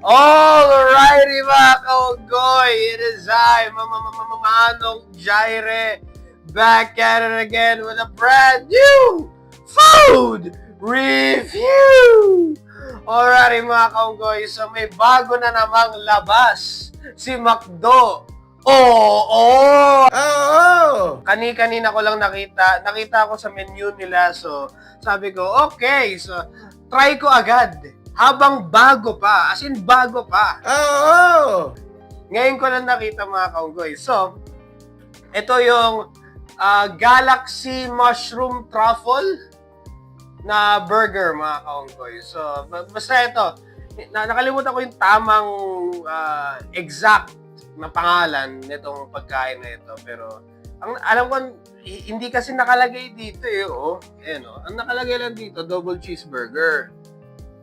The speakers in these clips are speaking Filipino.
Alrighty mga kaunggoy, it is I, Manong Jaire, back at it again with a brand new food review! Alrighty mga kaunggoy, so may bago na namang labas, si McDo. Oo! Kanina ko lang nakita ko sa menu nila, so sabi ko, okay, so try ko agad. Habang bago pa, as in bago pa. Ngayon ko lang nakita mga kaunggoy. So, ito yung Galaxy Mushroom Truffle na burger mga kaunggoy. So, basta ito, nakalimutan ko yung tamang exact na pangalan nitong pagkain na ito. Pero, alam ko, hindi kasi nakalagay dito eh. Ang nakalagay lang dito, double cheeseburger.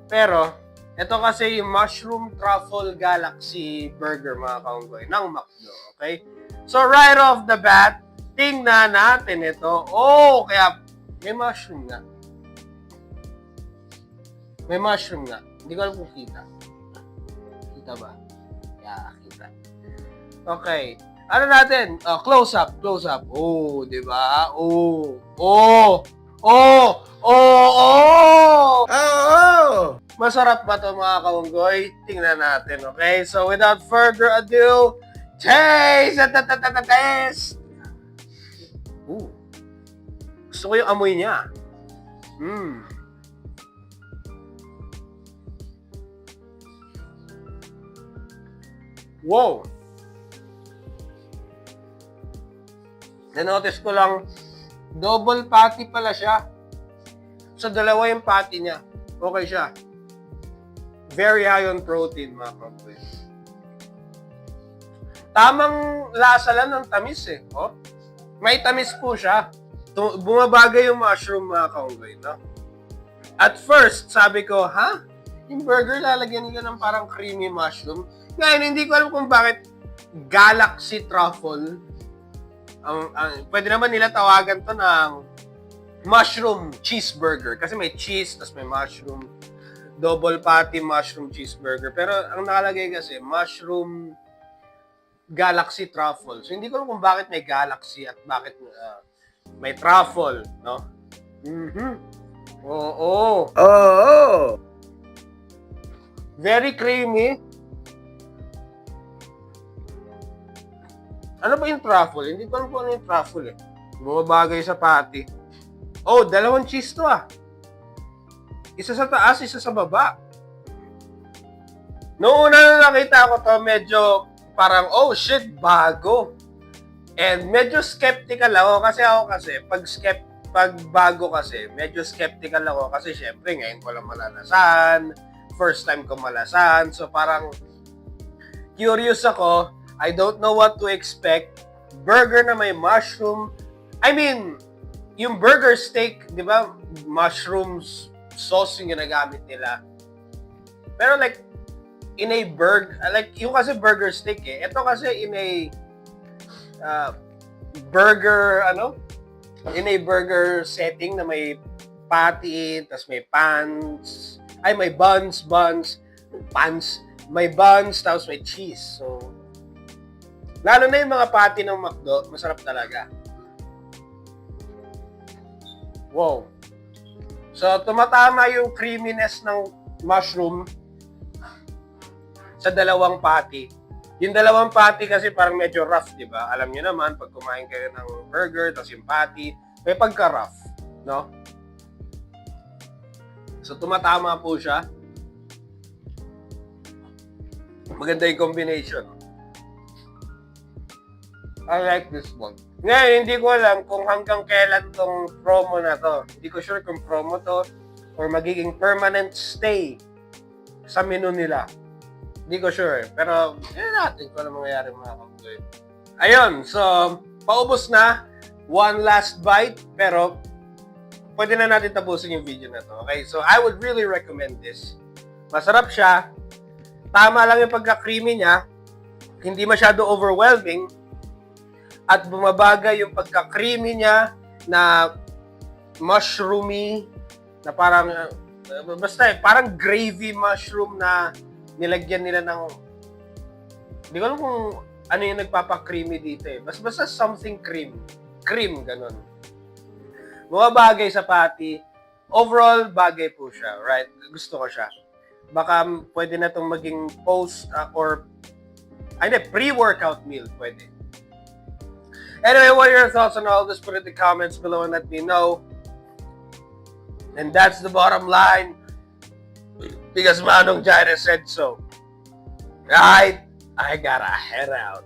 Pero, ito kasi yung Mushroom Truffle Galaxy Burger, mga kaunggoy, ng McDo, okay? So, right off the bat, tingnan natin ito. Kaya may mushroom nga. May mushroom nga. Hindi ko alam kung kita. Kita ba? Yeah, kita. Okay. Ano natin? Close up. Di ba? Masarap ba ito mga kaunggoy? Tingnan natin, okay? So, without further ado, taste! Taste! Gusto ko yung amoy niya. Wow! Na-notice ko lang, double patty pala siya. So, dalawa yung patty niya. Okay siya. Very high on protein, mga kaunggoy. Tamang lasa lang ng tamis eh. May tamis po siya. Bumabagay yung mushroom, mga kaunggoy, no? At first, sabi ko, yung burger lalagyan nila ng parang creamy mushroom. Ngayon, hindi ko alam kung bakit Galaxy Truffle. Pwede naman nila tawagan to ng mushroom cheeseburger. Kasi may cheese, tas may mushroom. Double patty mushroom cheeseburger. Pero ang nakalagay kasi, mushroom Galaxy Truffle. So, hindi ko alam kung bakit may Galaxy at bakit may truffle, no? Very creamy. Ano ba yung truffle? Hindi ko alam kung ano yung truffle eh. Bumabagay sa patty. Dalawang cheese to Isa sa taas, isa sa baba. Noong una na nakita ko to, medyo parang, bago. And medyo skeptical ako kasi pag bago kasi, medyo skeptical ako kasi syempre ngayon ko lang malalasan, first time ko malasan, so parang curious ako, I don't know what to expect. Burger na may mushroom, yung burger steak, di ba, mushrooms, sauce yung ginagamit nila. Pero in a burger, yung kasi burger steak eh. Ito kasi in a burger, in a burger setting na may patty, tas may may buns, may buns, tapos may cheese. So, lalo na yung mga patty ng McDo, masarap talaga. Wow. So, tumatama yung creaminess ng mushroom sa dalawang patty. Yung dalawang patty kasi parang medyo rough, di ba? Alam niyo naman, pag kumain kayo ng burger, tapos yung patty, may pagka-rough, no? So, tumatama po siya. Maganda yung combination. I like this one. Ngayon, hindi ko alam kung hanggang kailan tong promo na to. Hindi ko sure kung promo to or magiging permanent stay sa menu nila. Hindi ko sure. Pero, natin kung ano mangyayari mga kaunggoy. Ayun, so, paubos na. One last bite. Pero, pwede na natin tapusin yung video na to. Okay? So, I would really recommend this. Masarap siya. Tama lang yung pagka-creamy niya. Hindi masyado overwhelming. At bumabagay yung pagka-creamy niya na mushroomy, na parang, basta parang gravy mushroom na nilagyan nila ng, hindi ko alam kung ano yung nagpapa-creamy dito eh. Basta something cream. Cream, ganun. Mga bagay sa patty. Overall, bagay po siya, right? Gusto ko siya. Baka pwede na itong maging post or pre-workout meal, pwede. Anyway, what are your thoughts on all this? Put it in the comments below and let me know. And that's the bottom line. Because Manong Jaira said so. Right? I gotta head out.